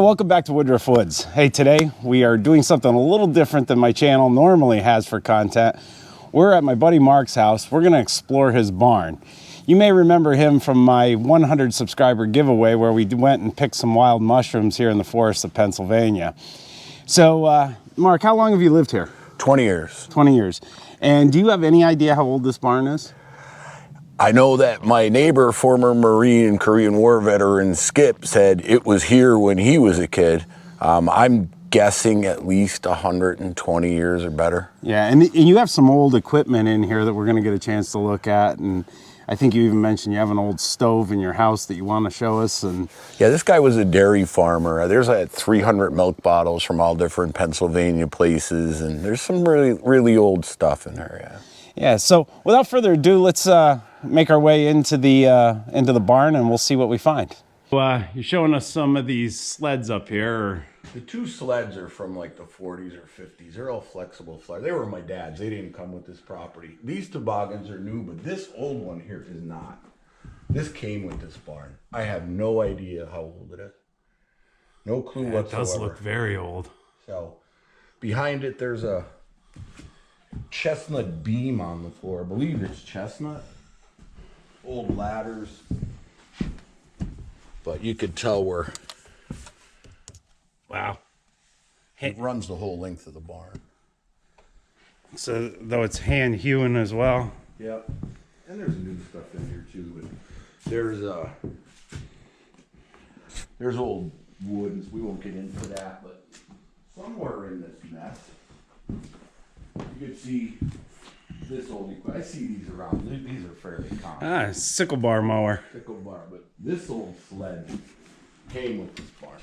welcome back to Woodruff Woods. Hey, today we are doing something a little different than my channel normally has for content. We're at my buddy Mark's house. We're gonna explore his barn. You may remember him from my 100 subscriber giveaway where we went and picked some wild mushrooms here in the forests of Pennsylvania. So, Mark, how long have you lived here? 20 years. 20 years. And do you have any idea how old this barn is? I know that my neighbor, former Marine Korean War veteran Skip, said it was here when he was a kid. I'm guessing at least 120 years or better. Yeah, and you have some old equipment in here that we're going to get a chance to look at, and I think you even mentioned you have an old stove in your house that you want to show us. And yeah, this guy was a dairy farmer. There's like 300 milk bottles from all different Pennsylvania places, and there's some really old stuff in there. Yeah. Yeah. So without further ado, let's make our way into the barn, and we'll see what we find. You're showing us some of these sleds up here. The two sleds are from like the 40s or 50s. They're all flexible sleds. They were my dad's. They didn't come with this property. These toboggans are new, but this old one here is not. This came with this barn. I have no idea how old it is. No clue whatsoever. It does look very old. So behind it, there's a chestnut beam on the floor. I believe it's chestnut. Old ladders. But you could tell where... Wow. It runs the whole length of the barn. So, though it's hand hewn as well. Yep. And there's new stuff in here too. But there's old woods. We won't get into that, but somewhere in this mess, you could see this old equipment. I see these around. These are fairly common. Sickle bar mower. Sickle bar, but this old sled came with this barn.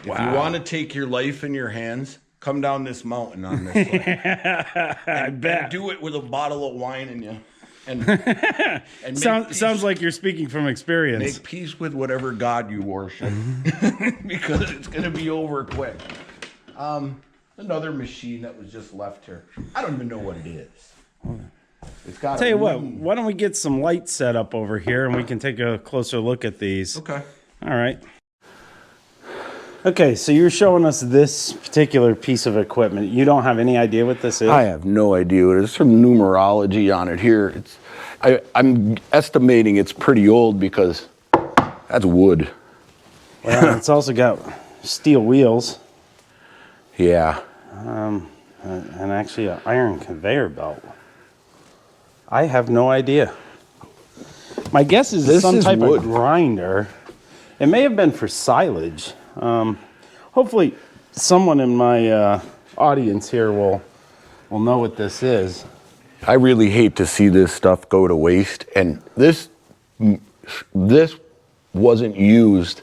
Wow. If you want to take your life in your hands, come down this mountain on this sled. I bet. And do it with a bottle of wine in you. And sounds like you're speaking from experience. Make peace with whatever God you worship. Because it's going to be over quick. Another machine that was just left here. I don't even know what it is. It's got. Tell you what, why don't we get some lights set up over here and we can take a closer look at these. Okay. All right. Okay, so you're showing us this particular piece of equipment. You don't have any idea what this is? I have no idea what it is. There's some numerology on it here. I'm estimating it's pretty old because that's wood. Well, it's also got steel wheels. Yeah. And actually an iron conveyor belt. I have no idea. My guess is this some is type wood. of grinder. It may have been for silage. Hopefully someone in my audience here will know what this is. I really hate to see this stuff go to waste, and this wasn't used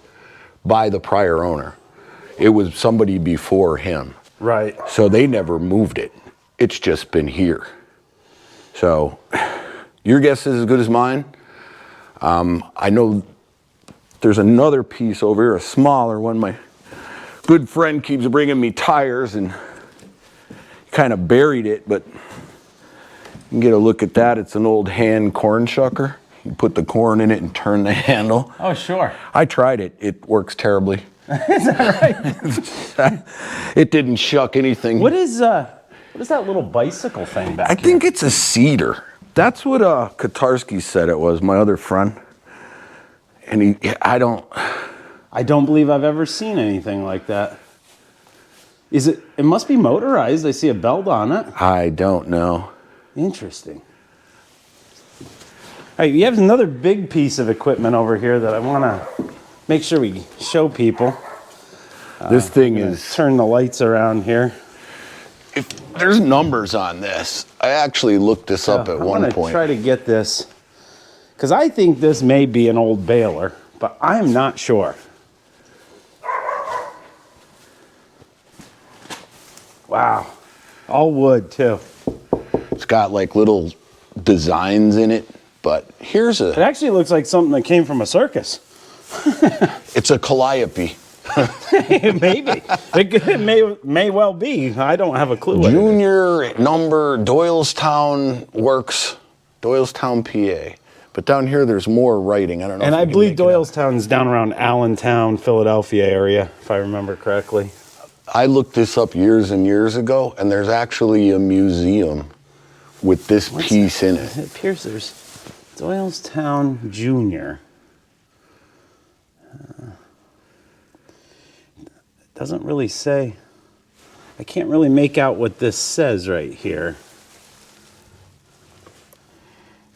by the prior owner. It was somebody before him. Right. So they never moved it. It's just been here. So your guess is as good as mine. I know there's another piece over here, a smaller one. My good friend keeps bringing me tires and kind of buried it, but you can get a look at that. It's an old hand corn shucker. You put the corn in it and turn the handle. Oh, sure. I tried it. It works terribly. Is that right? It didn't shuck anything. What is that little bicycle thing back I think it's a cedar. That's what Katarski said it was, my other friend. And I don't believe I've ever seen anything like that. It must be motorized. I see a belt on it. I don't know. Interesting. All right, you have another big piece of equipment over here that I want to make sure we show people. This thing is... Turn the lights around here. If there's numbers on this, I actually looked this up at one point. I'm going to try to get this, because I think this may be an old baler, but I'm not sure. Wow. All wood, too. It's got like little designs in it, but here's It actually looks like something that came from a circus. It's a Calliope. Maybe. It may well be. I don't have a clue. Junior number, Doylestown Works, Doylestown, PA. But down here, there's more writing. I don't know. And if I we can believe make it out. Doylestown's down around Allentown, Philadelphia area, if I remember correctly. I looked this up years and years ago, and there's actually a museum with this piece in it. It appears there's Doylestown Junior. It doesn't really say. I can't really make out what this says right here.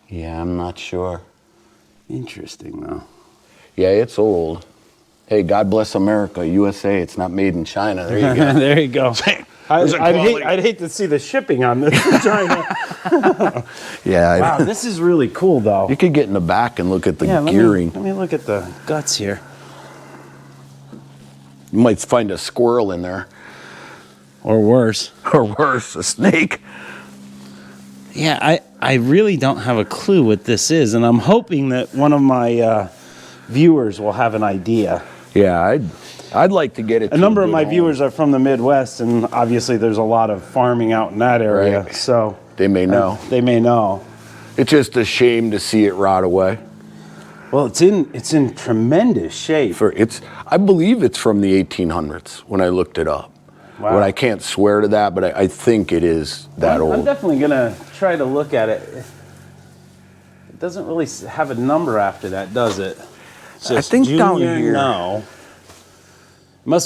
Yeah, I'm not sure. Interesting, though. Yeah, it's old. Hey, God bless America, USA. It's not made in China. There you go. There you go. There's a quality. I'd hate to see the shipping on this in China. Yeah. Wow, this is really cool, though. You could get in the back and look at the Yeah, gearing. let me look at the guts here. You might find a squirrel in there. Or worse. Or worse, a snake. Yeah, I really don't have a clue what this is, and I'm hoping that one of my viewers will have an idea. Yeah, I'd like to get it. A number of my viewers are from the Midwest, and obviously there's a lot of farming out in that area, Right. so They may know. they may know. It's just a shame to see it rot away. Well, it's in tremendous shape. I believe it's from the 1800s when I looked it up. Wow. But I can't swear to that, but I think it is that I'm old. definitely gonna try to look at it. It doesn't really have a number after that, does it? It's I just think down junior, here. No.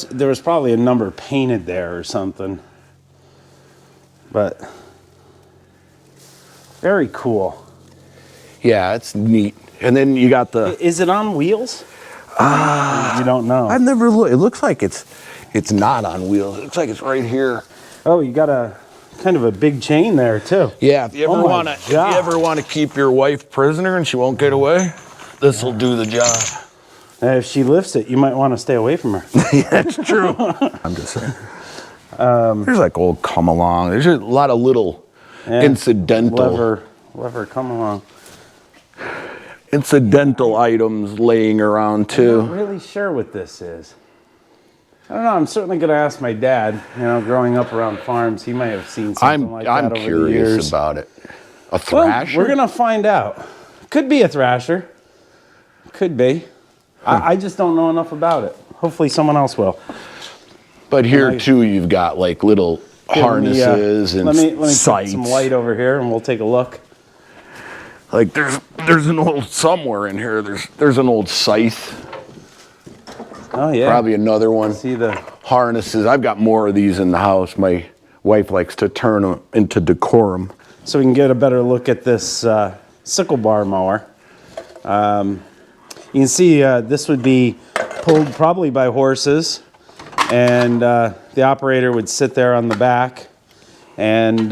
There was probably a number painted there or something. But very cool. Yeah, it's neat. And then you got the. Is it on wheels? You don't know. I've never looked. It looks like it's not on wheels. It looks like it's right here. Oh, you got a kind of a big chain there too. Yeah, if you Oh my God. want to keep your wife prisoner and she won't get away, this will do the job. And if she lifts it, you might want to stay away from her. That's true. I'm just saying. There's like old come along. There's a lot of little incidental come along. incidental items laying around I'm too. not really sure what this is. I don't know. I'm certainly going to ask my dad. You know, growing up around farms, he may have seen something like that I'm over the curious years. about it. A Well, thrasher? we're going to find out. Could be a thrasher. Could be. I just don't know enough about it. Hopefully someone else will. But here too, you've got like little harnesses and let me put sights. some light over here, and we'll take a look. Like there's an old somewhere in here. There's an old scythe. Oh yeah. Probably another one. See the Harnesses. I've got more of these in the house. My wife likes to turn them into decorum. so we can get a better look at this sickle bar mower. You can see this would be pulled probably by horses, and the operator would sit there on the back, and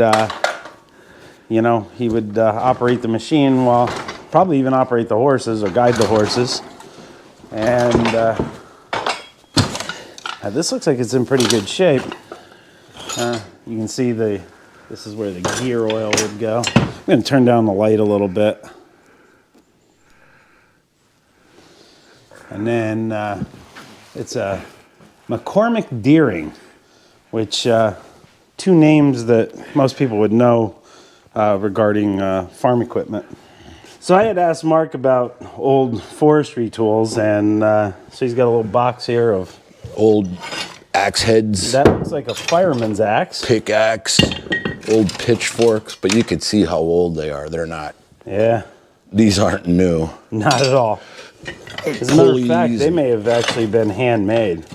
you know, he would operate the machine while probably even operate the horses or guide the horses. And this looks like it's in pretty good shape. You can see this is where the gear oil would go. I'm going to turn down the light a little bit. And then it's a McCormick Deering, which two names that most people would know regarding farm equipment. So I had asked Mark about old forestry tools, and so he's got a little box here of Old axe heads, that looks like a fireman's axe. pickaxe, old pitchforks, but you can see how old they are. They're not. Yeah, These aren't new. not at all. As a matter of fact, Pulleys they may have actually been handmade.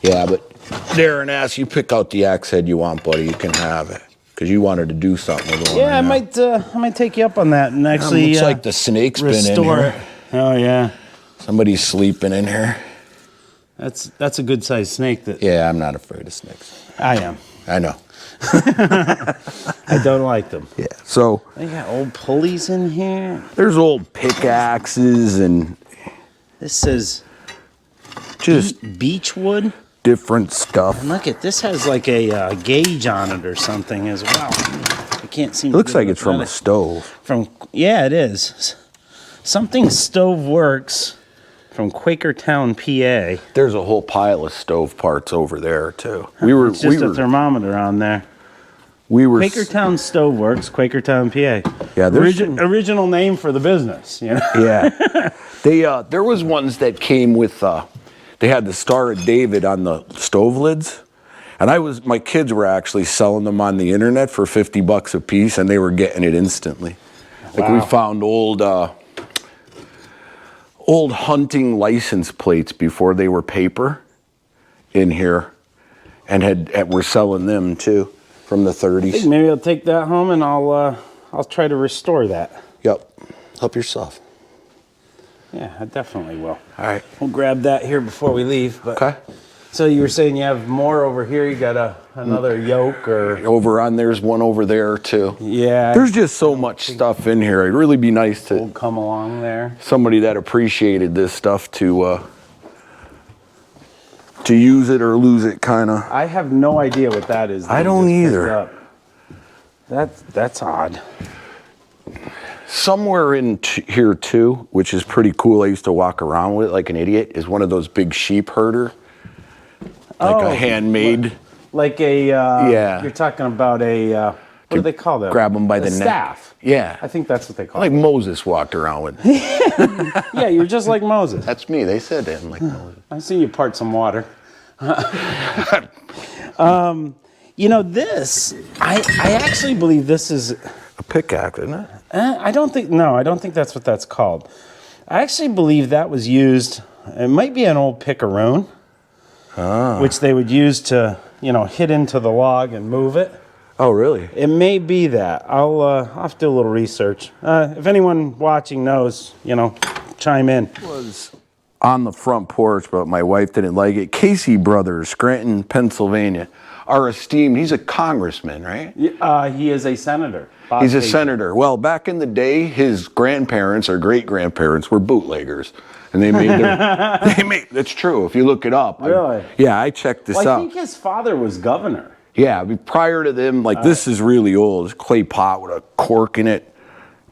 Yeah, but Darren asked you pick out the axe head you want, buddy. You can have it because you wanted to do something with it. Yeah, I might take you up on that and actually Looks like the snake's been in restore here. it. Oh yeah, Somebody's sleeping in here. that's a good sized snake. That Yeah, I'm not afraid of snakes. I am. I know. I don't like them. Yeah. So They got old pulleys in here. there's old pickaxes and This says just beechwood. different stuff. And look at this, has like a gauge on it or something as well. I can't seem. It looks to like it's from a stove. Yeah, it is. Something Stove Works from Quakertown, PA. There's a whole pile of stove parts over there too. It's just a thermometer on there. we were Quakertown Stove Works, Quakertown, PA. Yeah, original name for the business, you know? Yeah. There was ones that came with, they had the Star of David on the stove lids. And my kids were actually selling them on the internet for $50 a piece, and they were getting it instantly. Like we found old hunting license plates before they were paper in here, and were selling them too from the 30s. Maybe I'll take that home and I'll try to restore that. Yep. Help yourself. Yeah, I definitely will. All right. We'll grab that here before we leave. But, okay. So you were saying you have more over here. You got another yoke or over on there's one over there too. Yeah. There's just so much stuff in here. It'd really be nice to come along there. Somebody that appreciated this stuff to use it or lose it, kind of. I have no idea what that is. I don't either. That's odd. Somewhere in here too, which is pretty cool. I used to walk around with it like an idiot. Is one of those big sheep herder. Like a handmade. Like a, yeah. You're talking about a, what do they call them? Grab them by the neck. Staff. Yeah. I think that's what they call it. Like Moses walked around with. Yeah, you're just like Moses. That's me. They said that. I'm like Moses. I see you part some water. You know, this, I actually believe this is... A pickaxe, isn't it? I don't think that's what that's called. I actually believe that was used, it might be an old picaroon. Which they would use to, hit into the log and move it. Oh, really? It may be that. I'll have to do a little research. If anyone watching knows, chime in. It was on the front porch, but my wife didn't like it. Casey Brothers, Scranton, Pennsylvania. Our esteemed, he's a congressman, right? He is a senator. He's a senator. Well, back in the day, his grandparents or great-grandparents were bootleggers. And they made that's true, if you look it up. Really? I checked this out. I think his father was governor. Yeah, prior to them, this is really old. It's a clay pot with a cork in it.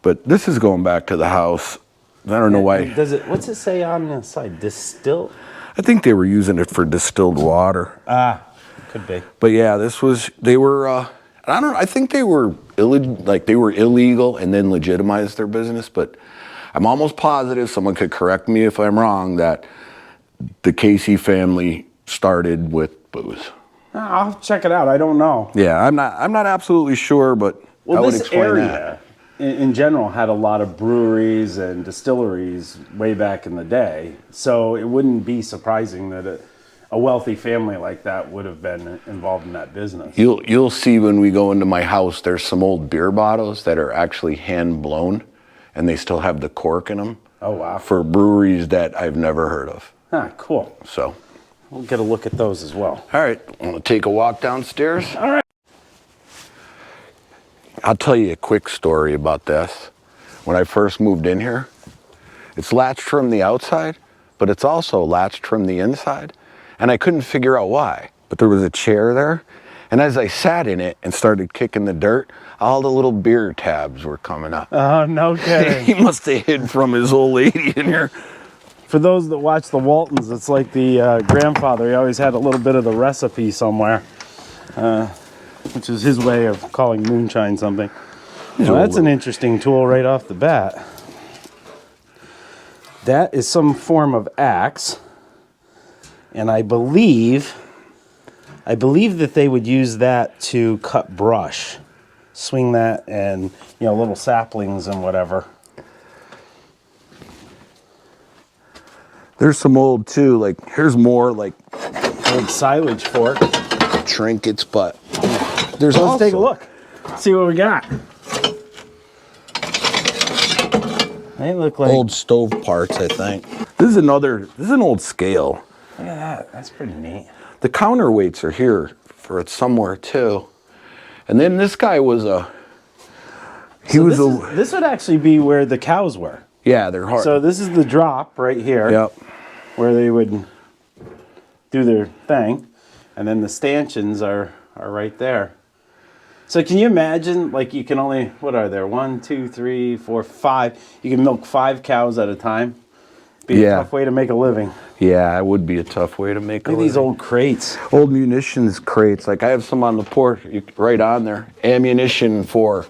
But this is going back to the house. I don't know why. What's it say on the side? Distilled? I think they were using it for distilled water. Could be. But yeah, I think they were illegal and then legitimized their business, but I'm almost positive, someone could correct me if I'm wrong, that the Casey family started with booze. I'll check it out. I don't know. Yeah, I'm not absolutely sure, but I would explain that. In general had a lot of breweries and distilleries way back in the day, so it wouldn't be surprising that a wealthy family like that would have been involved in that business. You'll see when we go into my house, there's some old beer bottles that are actually hand blown, and they still have the cork in them. Oh, wow. For breweries that I've never heard of. Cool. So we'll get a look at those as well. All right, want to take a walk downstairs? All right. I'll tell you a quick story about this. When I first moved in here, it's latched from the outside, but it's also latched from the inside. And I couldn't figure out why. But there was a chair there, and as I sat in it and started kicking the dirt, all the little beer tabs were coming up. Oh, no kidding. He must have hid from his old lady in here. For those that watch the Waltons, it's like the grandfather. He always had a little bit of the recipe somewhere, which is his way of calling moonshine something. Well, that's an interesting tool right off the bat. That is some form of axe. And I believe that they would use that to cut brush. Swing that and, little saplings and whatever. There's some old too, here's more old silage fork. Trinkets, but there's Let's take a look. See what we got. They look like old stove parts, I think. This is an old scale. Look at that. That's pretty neat. The counterweights are here for it somewhere too. And then this guy was this would actually be where the cows were. Yeah, they're hard. So this is the drop right here. Yep. Where they would do their thing. And then the stanchions are right there. So can you imagine, you can only, what are there? 1, 2, 3, 4, 5. You can milk 5 cows at a time. Be a tough way to make a living. Yeah, it would be a tough way to make a living. These old crates. Old munitions crates. I have some on the porch right on there. Ammunition for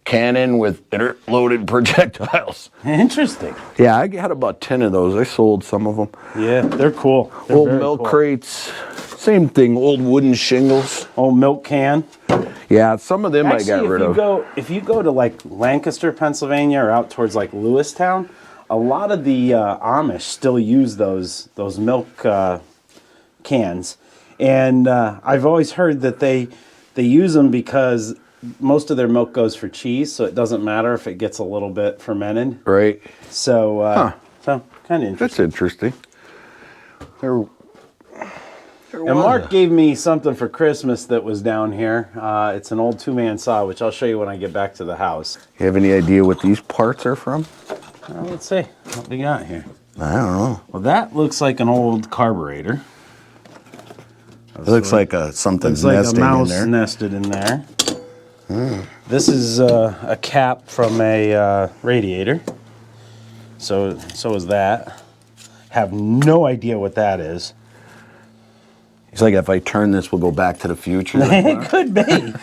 cannon with loaded projectiles. Interesting. Yeah, I had about 10 of those. I sold some of them. Yeah, they're cool. They're Old very milk cool. crates, same thing, old wooden shingles. Old milk can. Yeah, some of them Actually, I got rid of. If you go to like Lancaster, Pennsylvania, or out towards like Lewistown, a lot of the Amish still use those milk cans, and I've always heard that they use them because most of their milk goes for cheese, so it doesn't matter if it gets a little bit fermented. Right. So, so kind of interesting. That's interesting. And Mark gave me something for Christmas that was down here. It's an old two-man saw, which I'll show you when I get back to the house. You have any idea what these parts are from? Let's see what we got here. I don't know. Well, that looks like an old carburetor. It looks like something's Looks like nesting a mouse in there. nested in there. This is a cap from a radiator. So is that. Have no idea what that is. It's like if I turn this, we'll go back to the future. It could be.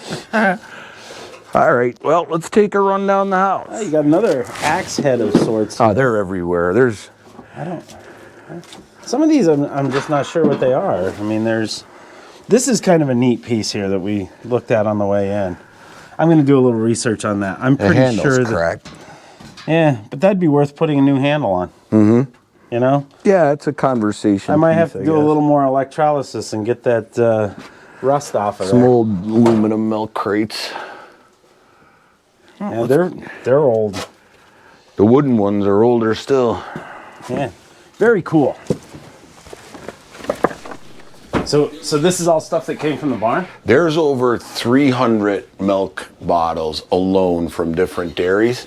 All right, well, let's take a run down the house. Oh, you got another axe head of sorts. Oh, they're everywhere. There's... Some of these I'm just not sure what they are. I mean, this is kind of a neat piece here that we looked at on the way in. I'm going to do a little research on that. I'm pretty sure that... cracked. Yeah, but that'd be worth putting a new handle on. Mm-hmm. You know? Yeah, it's a conversation. I might have to do a little more electrolysis and get that rust off of Some there. old aluminum milk crates. Yeah, they're old. The wooden ones are older still. Yeah, very cool. So this is all stuff that came from the barn? There's over 300 milk bottles alone from different dairies.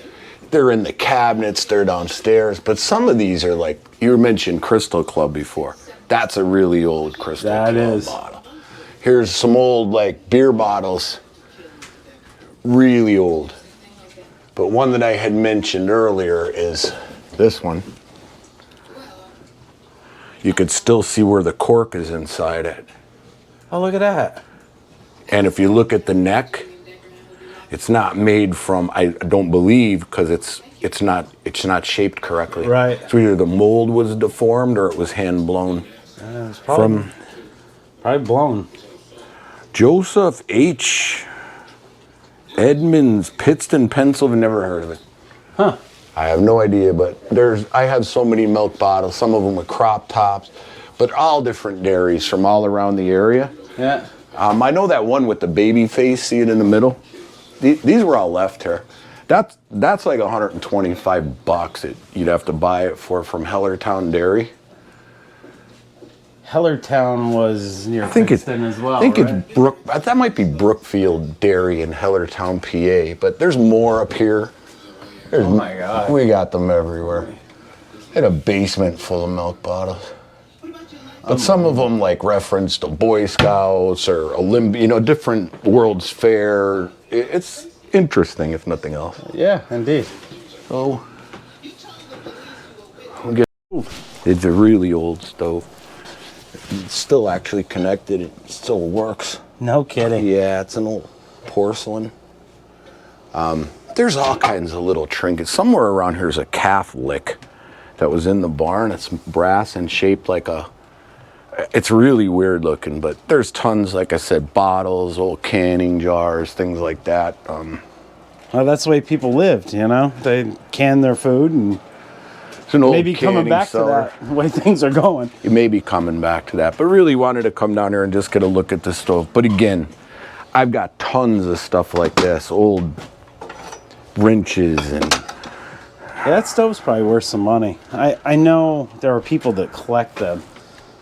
They're in the cabinets, they're downstairs, but some of these are like, you mentioned Crystal Club before. That's a really old Crystal Club bottle. Here's some old like beer bottles, really old. But one that I had mentioned earlier is this one. You could still see where the cork is inside it. Oh, look at that. And if you look at the neck, it's not made from, I don't believe, because it's not shaped correctly. Right. So either the mold was deformed or it was hand blown. It's probably blown. Joseph H. Edmonds, Pittston, Pennsylvania. Never heard of it. Huh. I have no idea, but I have so many milk bottles, some of them with crop tops, but all different dairies from all around the area. Yeah. I know that one with the baby face, see it in the middle? These were all left here. That's like $125 that you'd have to buy it from Hellertown Dairy. Hellertown was near Pittston as well, I think right? it's that might be Brookfield Dairy in Hellertown, PA, but there's more up here. Oh my God. We got them everywhere. I had a basement full of milk bottles. But some of them like reference to Boy Scouts or different World's Fair. It's interesting, if nothing else. Yeah, indeed. So, it's a really old stove. It's still actually connected. It still works. No kidding. Yeah, it's an old porcelain. There's all kinds of little trinkets. Somewhere around here is a calf lick that was in the barn. It's brass and shaped like it's really weird looking, but there's tons, like I said, bottles, old canning jars, things like that. Well, that's the way people lived, you know? They canned their food and it's an old maybe coming back cellar. to that, the way things are going. You may be coming back to that, but really wanted to come down here and just get a look at the stove. But again, I've got tons of stuff like this, old wrenches and... Yeah, that stove's probably worth some money. I know there are people that collect them.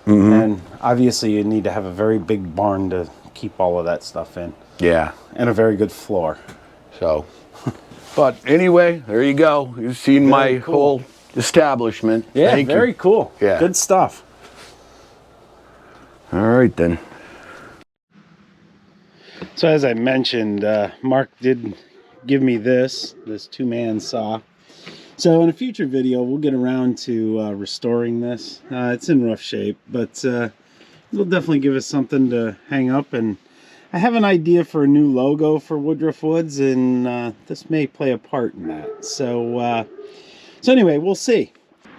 Mm-hmm. And obviously you need to have a very big barn to keep all of that stuff in. Yeah. And a very good floor. So, but anyway, there you go. You've seen my whole establishment. Yeah, Thank very you. cool. Yeah. Good stuff. All right then. So as I mentioned, Mark did give me this two-man saw. So in a future video, we'll get around to restoring this. It's in rough shape, but it'll definitely give us something to hang up and I have an idea for a new logo for Woodruff Woods, and this may play a part in that. So anyway, we'll see.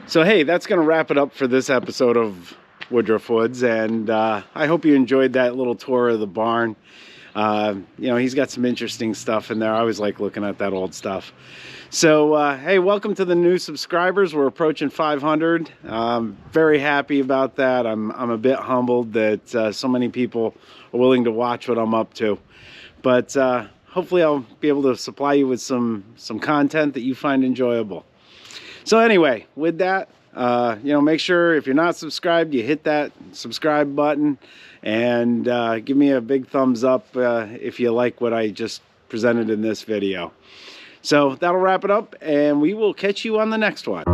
So hey, that's going to wrap it up for this episode of Woodruff Woods, and I hope you enjoyed that little tour of the barn. You know, he's got some interesting stuff in there. I always like looking at that old stuff. So hey, welcome to the new subscribers. We're approaching 500. Very happy about that. I'm a bit humbled that so many people are willing to watch what I'm up to, but hopefully I'll be able to supply you with some content that you find enjoyable. So anyway, with that, you know, make sure if you're not subscribed, you hit that subscribe button, and give me a big thumbs up if you like what I just presented in this video. So that'll wrap it up, and we will catch you on the next one.